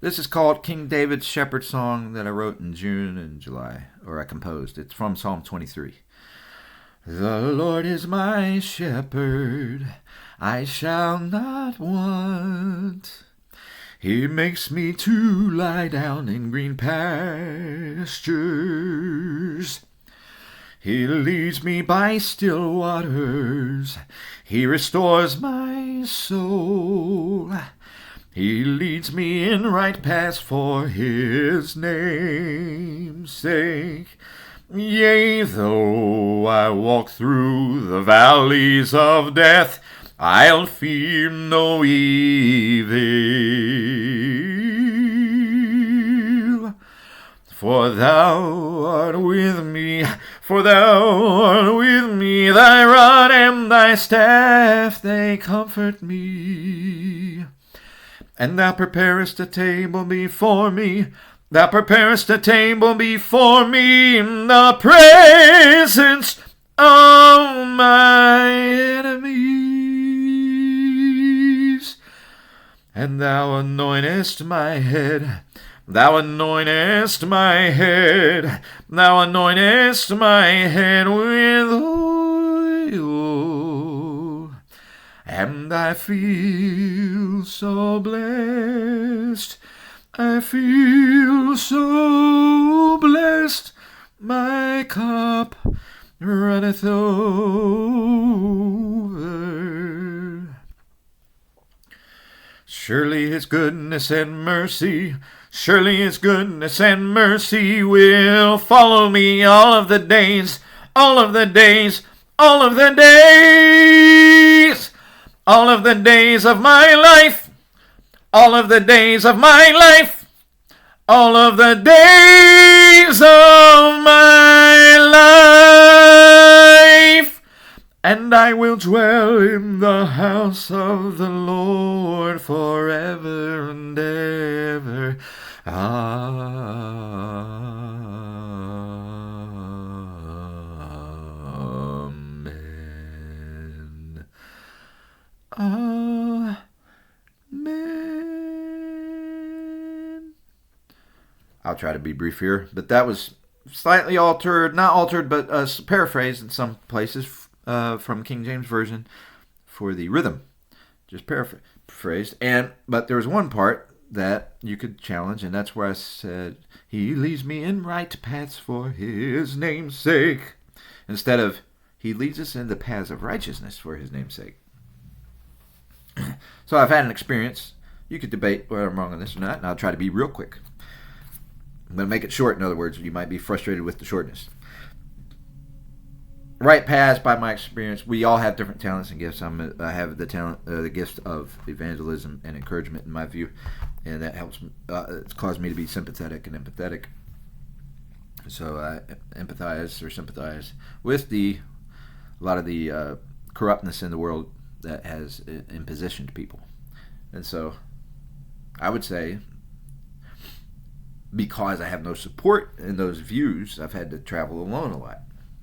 This is called King David's Shepherd Song that I wrote in June and July, or I composed. It's from Psalm 23. The Lord is my shepherd, I shall not want. He makes me to lie down in green pastures. He leads me by still waters. He restores my soul. He leads me in right paths for his name's sake. Yea, though I walk through the valleys of death, I'll fear no evil. For thou art with me, thy rod and thy staff, they comfort me. And thou preparest a table before me, in the presence of my enemies. And thou anointest my head, with oil. And I feel so blessed, my cup runneth over. Surely his goodness and mercy will follow me all of the days of my life. All of the days of my life. And I will dwell in the house of the Lord forever and ever. Amen. Amen. I'll try to be brief here, but that was slightly altered, not altered, but paraphrased in some places from King James Version for the rhythm, just paraphrased. But there was one part that you could challenge, and that's where I said, "He leads me in right paths for his name's sake," instead of "He leads us in the paths of righteousness for his name's sake." So I've had an experience. You could debate whether I'm wrong on this or not, and I'll try to be real quick. I'm going to make it short. In other words, you might be frustrated with the shortness. Right paths, by my experience, we all have different talents and gifts. I have the gift of evangelism and encouragement, in my view, and that helps. It's caused me to be sympathetic and empathetic. So I sympathize with a lot of the corruptness in the world that has impositioned people, and so I would say, because I have no support in those views, I've had to travel alone a lot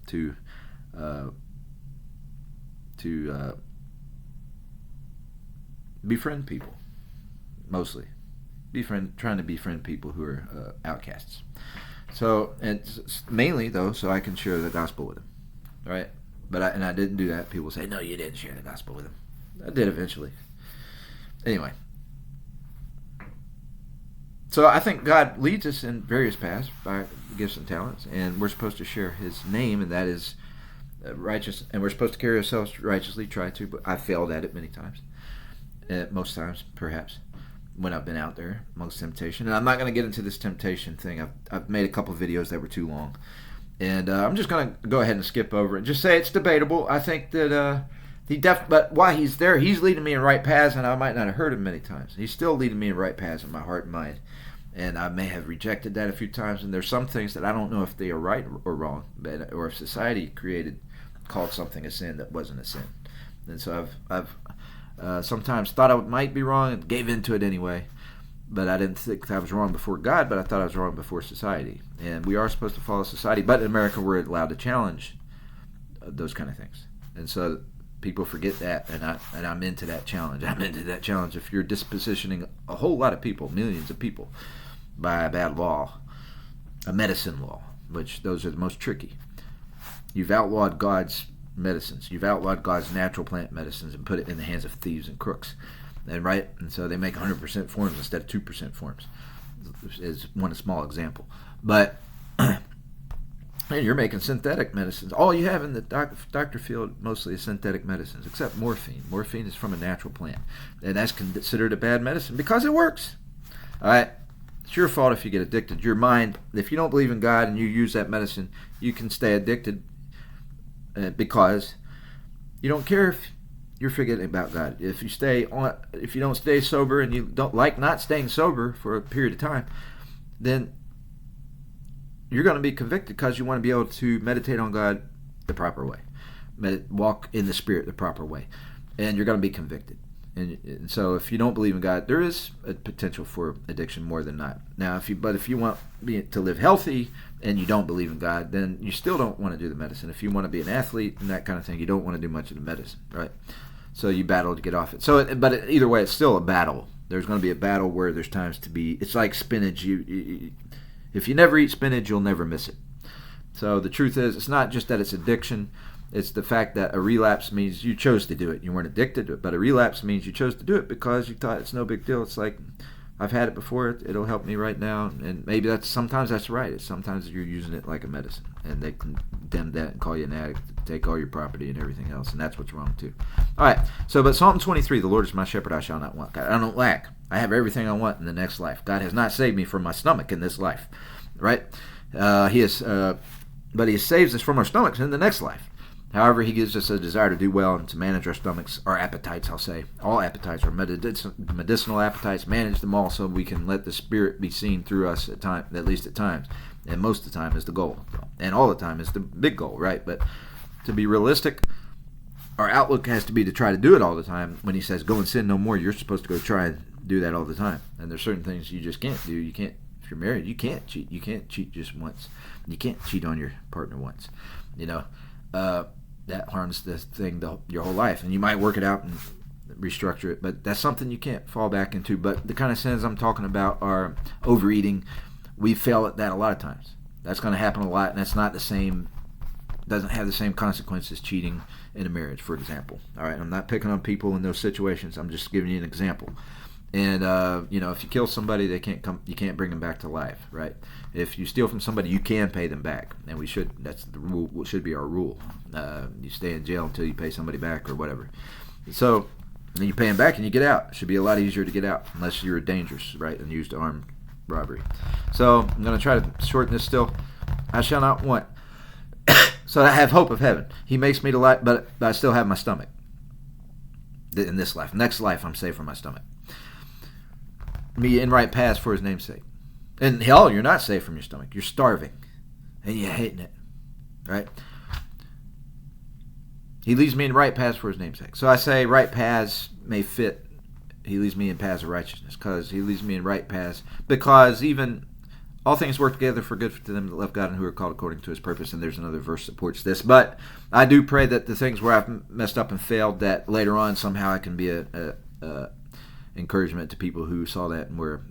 to befriend people, mostly trying to befriend people who are outcasts. So, and mainly though, so I can share the gospel with them, right? But I didn't do that. People say, "No, you didn't share the gospel with them." I did eventually. Anyway. So I think God leads us in various paths by gifts and talents, and we're supposed to share his name, and that is righteous, and we're supposed to carry ourselves righteously, try to, but I failed at it many times. Most times, perhaps, when I've been out there amongst temptation. And I'm not going to get into this temptation thing. I've made a couple of videos that were too long. And I'm just going to go ahead and skip over it and just say it's debatable. I think that but while he's there, he's leading me in right paths, and I might not have heard him many times. He's still leading me in right paths in my heart and mind. And I may have rejected that a few times, and there's some things that I don't know if they are right or wrong, or if society called something a sin that wasn't a sin. And so I've sometimes thought I might be wrong and gave into it anyway. But I didn't think I was wrong before God, but I thought I was wrong before society. And we are supposed to follow society, but in America we're allowed to challenge those kind of things. And so People forget that, and I'm into that challenge. I'm into that challenge. If you're dispositioning a whole lot of people, millions of people, by a bad law, a medicine law, which those are the most tricky. You've outlawed God's medicines. You've outlawed God's natural plant medicines and put it in the hands of thieves and crooks. And so they make 100% forms instead of 2% forms. Is one small example. But and you're making synthetic medicines. All you have in the doctor field mostly is synthetic medicines, except morphine. Morphine is from a natural plant, and that's considered a bad medicine because it works. All right, it's your fault if you get addicted. Your mind, if you don't believe in God and you use that medicine, you can stay addicted because you don't care if you're forgetting about God. If you don't stay sober and you don't like not staying sober for a period of time, then you're going to be convicted because you want to be able to meditate on God the proper way, walk in the Spirit the proper way, and you're going to be convicted. And so, if you don't believe in God, there is a potential for addiction more than not. Now, if you want to live healthy and you don't believe in God, then you still don't want to do the medicine. If you want to be an athlete and that kind of thing, you don't want to do much of the medicine, right? So you battle to get off it. But either way, it's still a battle. There's going to be a battle where there's times to be. It's like spinach. If you never eat spinach, you'll never miss it. So the truth is, it's not just that it's addiction. It's the fact that a relapse means you chose to do it. You weren't addicted to it, but a relapse means you chose to do it because you thought it's no big deal. It's like, I've had it before. It'll help me right now. And maybe sometimes that's right. Sometimes you're using it like a medicine, and they condemn that and call you an addict, take all your property and everything else, and that's what's wrong too. All right. But Psalm 23, the Lord is my shepherd, I shall not want. God, I don't lack. I have everything I want in the next life. God has not saved me from my stomach in this life, right? But He saves us from our stomachs in the next life. However, He gives us a desire to do well and to manage our stomachs, our appetites, I'll say. All appetites are medicinal appetites. Manage them all so we can let the Spirit be seen through us at least at times. And most of the time is the goal. And all the time is the big goal, right? But to be realistic, our outlook has to be to try to do it all the time. When He says, go and sin no more, you're supposed to go try and do that all the time. And there's certain things you just can't do. You can't, if you're married, you can't cheat. You can't cheat just once. You can't cheat on your partner once. That harms this thing your whole life. And you might work it out and restructure it, but that's something you can't fall back into. But the kind of sins I'm talking about are overeating. We fail at that a lot of times. That's going to happen a lot, and that's not the same, doesn't have the same consequences as cheating in a marriage, for example. All right, I'm not picking on people in those situations. I'm just giving you an example. And if you kill somebody, they can't come. You can't bring them back to life, right? If you steal from somebody, you can pay them back, and we should. That's the rule. Should be our rule. You stay in jail until you pay somebody back or whatever. So then you pay them back and you get out. It should be a lot easier to get out unless you're dangerous, right, and used armed robbery. So I'm going to try to shorten this still. I shall not want. So I have hope of heaven. He makes me to life, but I still have my stomach in this life. Next life, I'm safe from my stomach. Me in right paths for His name's sake. And hell, you're not safe from your stomach. You're starving. And you're hating it. Right? He leads me in right paths for His name's sake. So I say right paths may fit. He leads me in paths of righteousness. Because He leads me in right paths. Because even all things work together for good to them that love God and who are called according to His purpose. And there's another verse that supports this. But I do pray that the things where I've messed up and failed, that later on somehow I can be a encouragement to people who saw that and were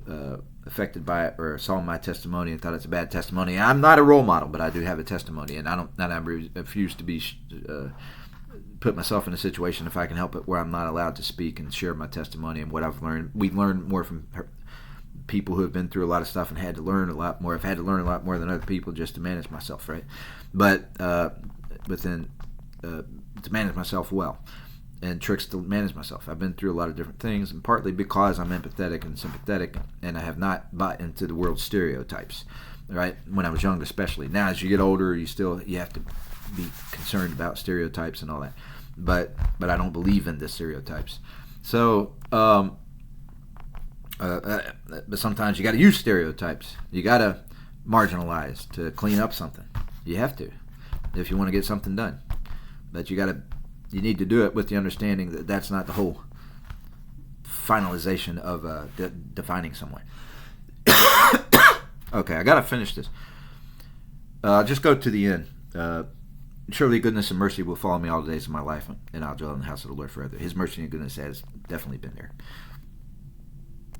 affected by it, or saw my testimony and thought it's a bad testimony. I'm not a role model, but I do have a testimony, and I refuse to be put myself in a situation, if I can help it, where I'm not allowed to speak and share my testimony and what I've learned. We've learned more from people who have been through a lot of stuff and had to learn a lot more. I've had to learn a lot more than other people just to manage myself, right? But to manage myself well. And tricks to manage myself. I've been through a lot of different things, and partly because I'm empathetic and sympathetic, and I have not bought into the world's stereotypes, right? When I was young, especially. Now, as you get older, you have to be concerned about stereotypes and all that. But I don't believe in the stereotypes. So, but sometimes you got to use stereotypes. You got to marginalize to clean up something. You have to, if you want to get something done. But you need to do it with the understanding that that's not the whole finalization of defining someone. Okay, I got to finish this. Just go to the end. surely goodness and mercy will follow me all the days of my life, and I'll dwell in the house of the Lord forever. His mercy and goodness has definitely been there.